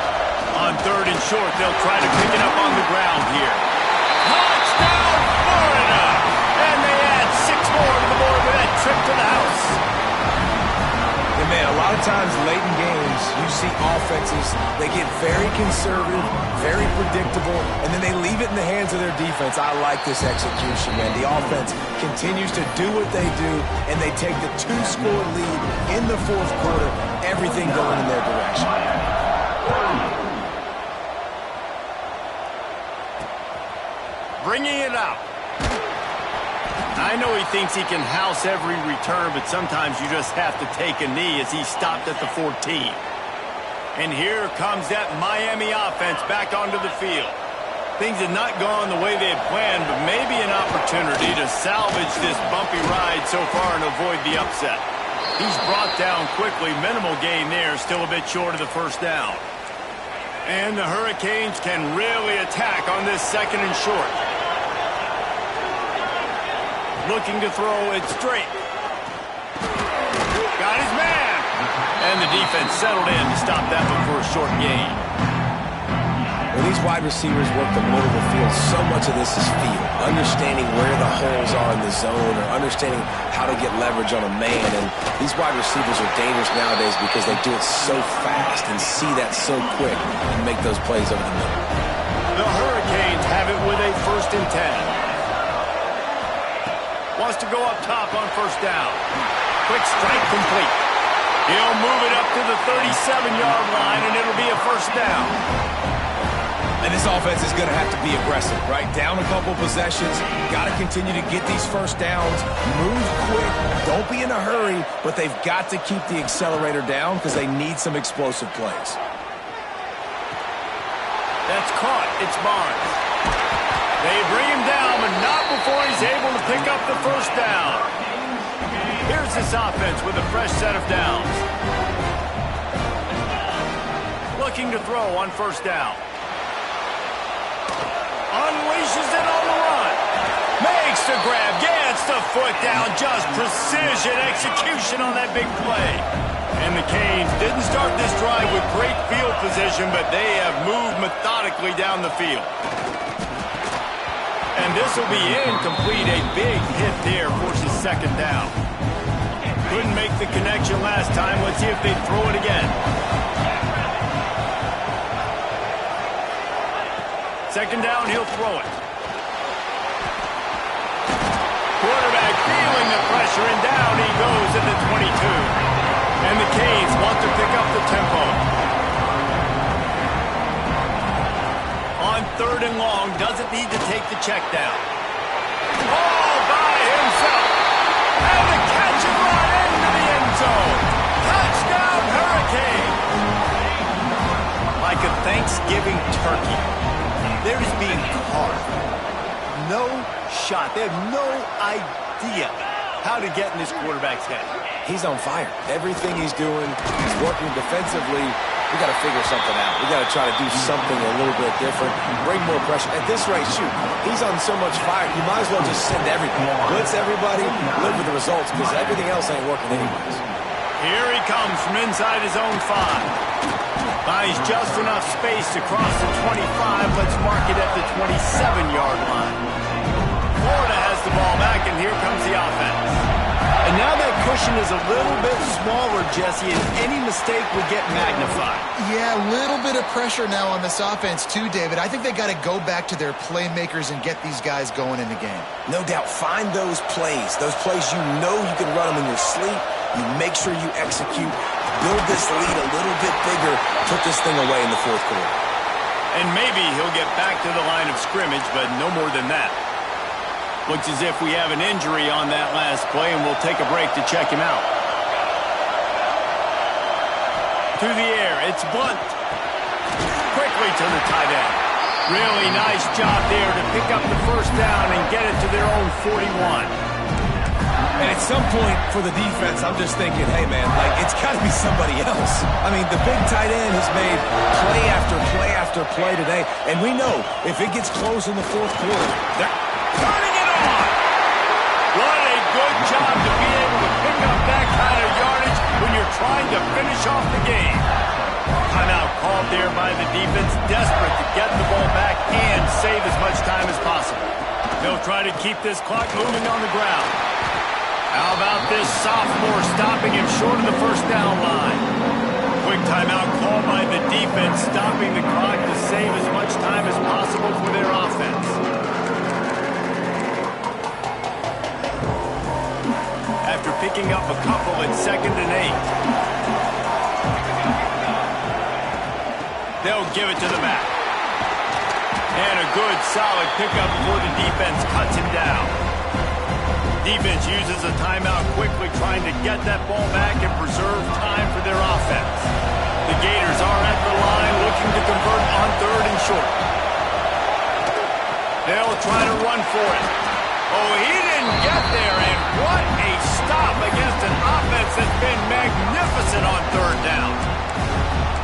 On 3rd and short, they'll try to pick it up on the ground here. Touchdown, Florida! And they add 6 more to the board with that trip to the house. And man, a lot of times late in games, you see offenses, they get very conservative, very predictable, and then they leave it in the hands of their defense. I like this execution, man. The offense continues to do what they do, and they take the 2-score lead in the 4th quarter, everything going in their direction. Bringing it out. I know he thinks he can house every return, but sometimes you just have to take a knee as he stopped at the 14. And here comes that Miami offense back onto the field. Things have not gone the way they had planned, but maybe an opportunity to salvage this bumpy ride so far and avoid the upset. He's brought down quickly. Minimal gain there, still a bit short of the 1st down. And the Hurricanes can really attack on this 2nd and short. Looking to throw it straight. Got his man. And the defense settled in to stop that one for a short gain. When these wide receivers work the middle of the field, so much of this is feel. Understanding where the holes are in the zone or understanding how to get leverage on a man. And these wide receivers are dangerous nowadays because they do it so fast and see that so quick and make those plays over the middle. The Hurricanes have it with a 1st and 10. Wants to go up top on 1st down. Quick strike complete. He'll move it up to the 37-yard line, and it'll be a 1st down. And this offense is going to have to be aggressive, right? Down a couple possessions. Got to continue to get these 1st downs. Move quick. Don't be in a hurry, but they've got to keep the accelerator down because they need some explosive plays. That's caught. It's Barnes. They bring him down, but not before he's able to pick up the 1st down. Here's this offense with a fresh set of downs. Looking to throw on 1st down. Unleashes it on the run. Makes the grab, gets the foot down. Just precision execution on that big play. And the Canes didn't start this drive with great field position, but they have moved methodically down the field. And this will be incomplete. A big hit there forces 2nd down. Couldn't make the connection last time. Let's see if they throw it again. 2nd down, he'll throw it. Quarterback feeling the pressure, and down he goes at the 22. And the Canes want to pick up the tempo. On 3rd and long, doesn't need to take the check down. Thanksgiving turkey. They're just being carved. No shot. They have no idea how to get in this quarterback's head. He's on fire. Everything he's doing, he's working defensively. We got to figure something out. We got to try to do something a little bit different, bring more pressure. At this rate, shoot, he's on so much fire, you might as well just send everything. Blitz everybody, live with the results, because everything else ain't working anyways. Here he comes from inside his own 5. Buys just enough space to cross the 25. Let's mark it at the 27-yard line. Florida has the ball back, and here comes the offense. And now that cushion is a little bit smaller, Jesse, and any mistake would get magnified. Yeah, a little bit of pressure now on this offense too, David. I think they got to go back to their playmakers and get these guys going in the game. No doubt, find those plays you know you can run them in your sleep. You make sure you execute, build this lead a little bit bigger, put this thing away in the fourth quarter. And maybe he'll get back to the line of scrimmage, but no more than that. Looks as if we have an injury on that last play, and we'll take a break to check him out. To the air, it's Blunt. Quickly to the tight end. Really nice job there to pick up the first down and get it to their own 41. And at some point for the defense, I'm just thinking, hey, man, like, it's got to be somebody else. I mean, the big tight end has made play after play after play today, and we know if it gets close in the fourth quarter, they're turning it on. What a good job to be able to pick up that kind of yardage when you're trying to finish off the game. Timeout called there by the defense, desperate to get the ball back and save as much time as possible. They'll try to keep this clock moving on the ground. How about this sophomore stopping him short of the first down line? Quick timeout called by the defense, stopping the clock to save as much time as possible for their offense. After picking up a couple at 2nd and 8. They'll give it to the back. And a good, solid pickup before the defense cuts him down. Defense uses a timeout quickly, trying to get that ball back and preserve time for their offense. The Gators are at the line, looking to convert on 3rd and short. They'll try to run for it. Oh, he didn't get there, and what a stop against an offense that's been magnificent on 3rd down.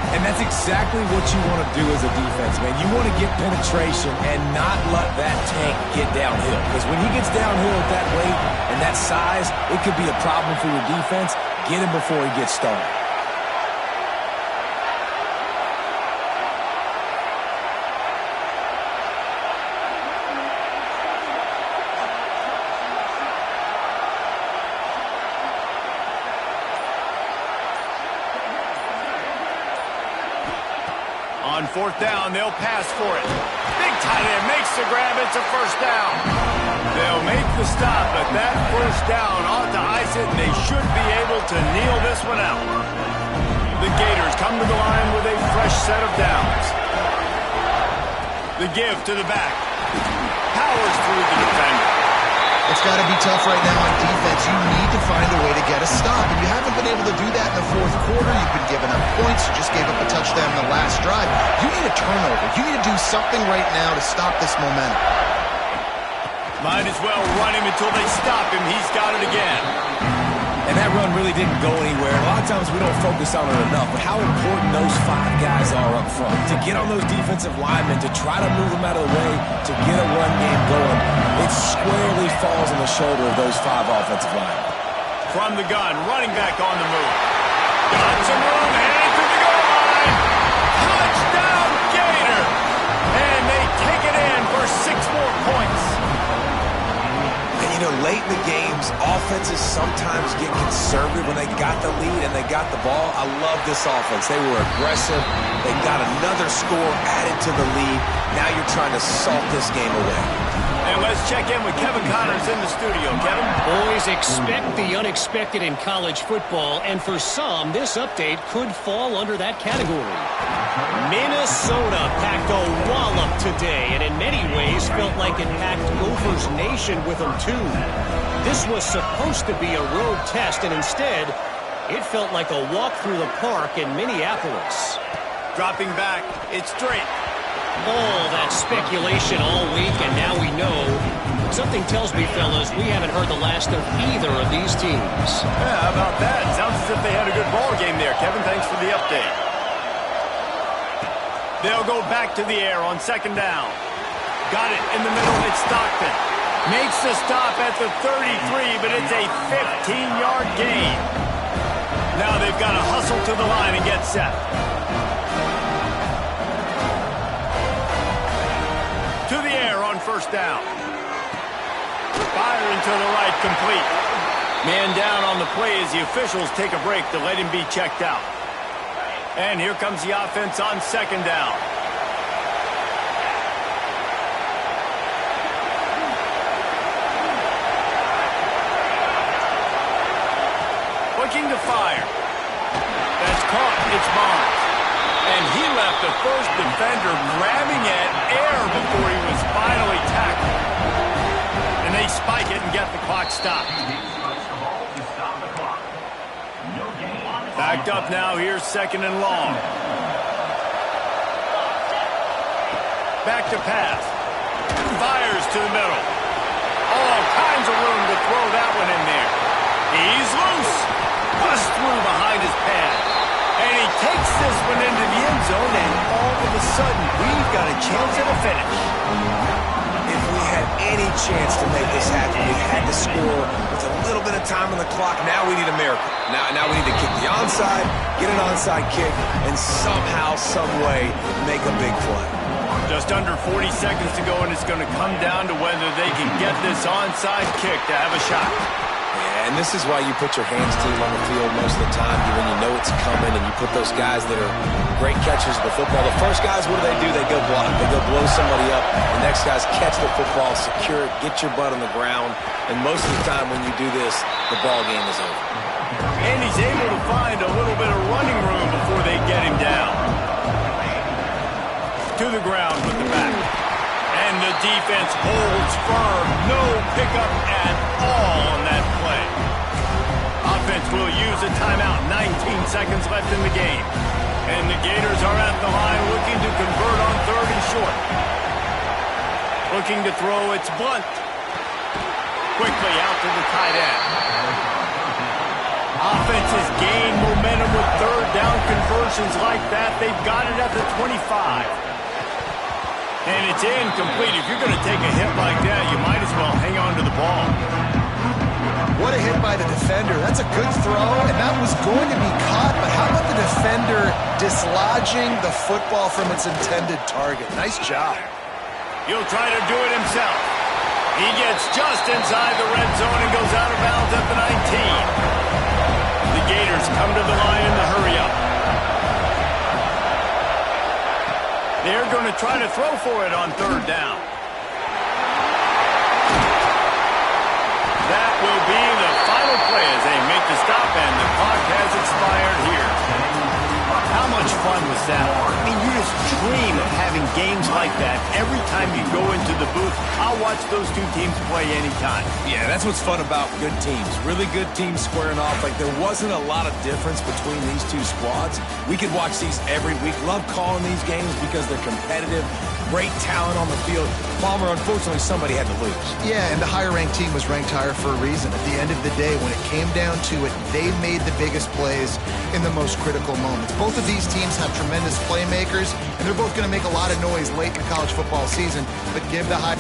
And that's exactly what you want to do as a defense, man. You want to get penetration and not let that tank get downhill. Because when he gets downhill at that weight and that size, it could be a problem for your defense. Get him before he gets started. On 4th down, they'll pass for it. Big tight end makes the grab. It's a first down. They'll make the stop, but that first down ought to ice it, and they should be able to kneel this one out. The Gators come to the line with a fresh set of downs. The give to the back. Powers through the defender. It's got to be tough right now on defense. You need to find a way to get a stop, and you haven't been able to do that in the fourth quarter. You've been giving up points. You just gave up a touchdown in the last drive. You need a turnover. You need to do something right now to stop this momentum. Might as well run him until they stop him. He's got it again. And that run really didn't go anywhere. A lot of times we don't focus on it enough, but how important those 5 guys are up front. To get on those defensive linemen, to try to move them out of the way, to get a run game going, it squarely falls on the shoulder of those 5 offensive linemen. From the gun, running back on the move. Got some room, heading to the goal line. Touchdown, Gator! And they take it in for 6 more points. And, you know, late in the games, offenses sometimes get conservative when they got the lead and they got the ball. I love this offense. They were aggressive. They got another score added to the lead. Now you're trying to salt this game away. And let's check in with Kevin Connors in the studio. Kevin? Boys, expect the unexpected in college football, and for some, this update could fall under that category. Minnesota packed a wallop today, and in many ways felt like it packed Gophers Nation with them too. This was supposed to be a road test, and instead, it felt like a walk through the park in Minneapolis. Dropping back, it's straight. All that speculation all week, and now we know. Something tells me, fellas, we haven't heard the last of either of these teams. Yeah, how about that? Sounds as if they had a good ball game there. Kevin, thanks for the update. They'll go back to the air on second down. Got it in the middle. It's Stockton. Makes the stop at the 33, but it's a 15-yard gain. Now they've got to hustle to the line and get set. To the air on first down. Firing to the right, complete. Man down on the play as the officials take a break to let him be checked out. And here comes the offense on second down. Looking to fire. That's caught. It's Barnes. And he left the first defender grabbing at air before he was finally tackled. And they spike it and get the clock stopped. Backed up now. Here's second and long. Back to pass. Fires to the middle. All kinds of room to throw that one in there. He's loose. Bust through behind his pad. And he takes this one into the end zone, and all of a sudden, we've got a chance at a finish. If we had any chance to make this happen, we had to score with a little bit of time on the clock. Now we need a miracle. Now we need to kick the onside, get an onside kick, and somehow, some way, make a big play. Just under 40 seconds to go, and it's going to come down to whether they can get this onside kick to have a shot. Yeah, and this is why you put your hands team on the field most of the time when you know it's coming, and you put those guys that are great catchers of the football. The first guys, what do? They go block. They go blow somebody up. The next guys catch the football, secure it, get your butt on the ground, and most of the time when you do this, the ball game is over. And he's able to find a little bit of running room before they get him down. To the ground with the back. And the defense holds firm. No pickup at all on that play. Offense will use a timeout. 19 seconds left in the game. And the Gators are at the line looking to convert on third and short. Looking to throw, it's Blunt. Quickly out to the tight end. Offense has gained momentum with third down conversions like that. They've got it at the 25. And it's incomplete. If you're going to take a hit like that, you might as well hang on to the ball. What a hit by the defender. That's a good throw, and that was going to be caught. But how about the defender dislodging the football from its intended target? Nice job. He'll try to do it himself. He gets just inside the red zone and goes out of bounds at the 19. The Gators come to the line in the hurry up. They're going to try to throw for it on third down. That will be the final play as they make the stop, and the clock has expired here. How much fun was that? I mean, you just dream of having games like that every time you go into the booth. I'll watch those two teams play anytime. Yeah, that's what's fun about good teams. Really good teams squaring off. Like, there wasn't a lot of difference between these two squads. We could watch these every week. Love calling these games because they're competitive. Great talent on the field. Palmer, unfortunately, somebody had to lose. Yeah, and the higher-ranked team was ranked higher for a reason. At the end of the day, when it came down to it, they made the biggest plays in the most critical moments. Both of these teams have tremendous playmakers, and they're both going to make a lot of noise late in the college football season, but give the high...